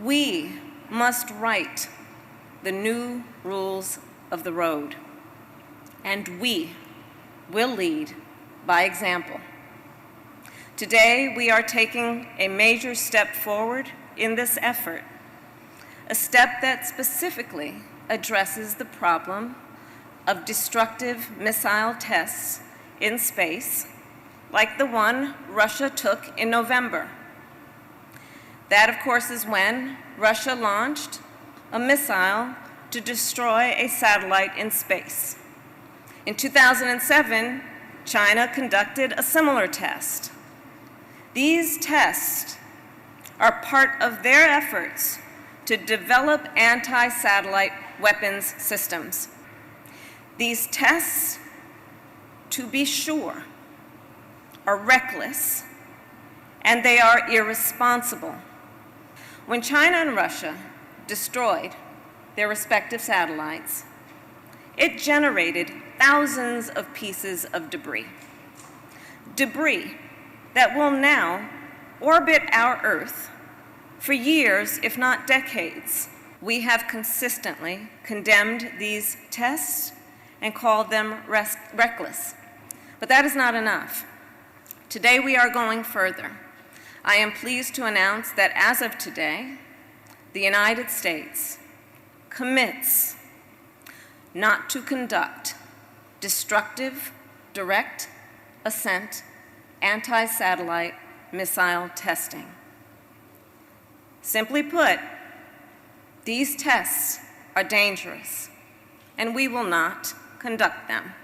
We must write the new rules of the road, and we will lead by example. Today, we are taking a major step forward in this effort, a step that specifically addresses the problem of destructive missile tests in space, like the one Russia took in November. That, of course, is when Russia launched a missile to destroy a satellite in space. In 2007, China conducted a similar test. These tests are part of their efforts to develop anti-satellite weapons systems. These tests, to be sure, are reckless, and they are irresponsible. When China and Russia destroyed their respective satellites, it generated thousands of pieces of debris. Debris that will now orbit our Earth for years, if not decades. We have consistently condemned these tests and called them reckless. But that is not enough. Today we are going further. I am pleased to announce that as of today, the United States commits not to conduct destructive, direct ascent, anti-satellite missile testing. Simply put, these tests are dangerous, and we will not conduct them.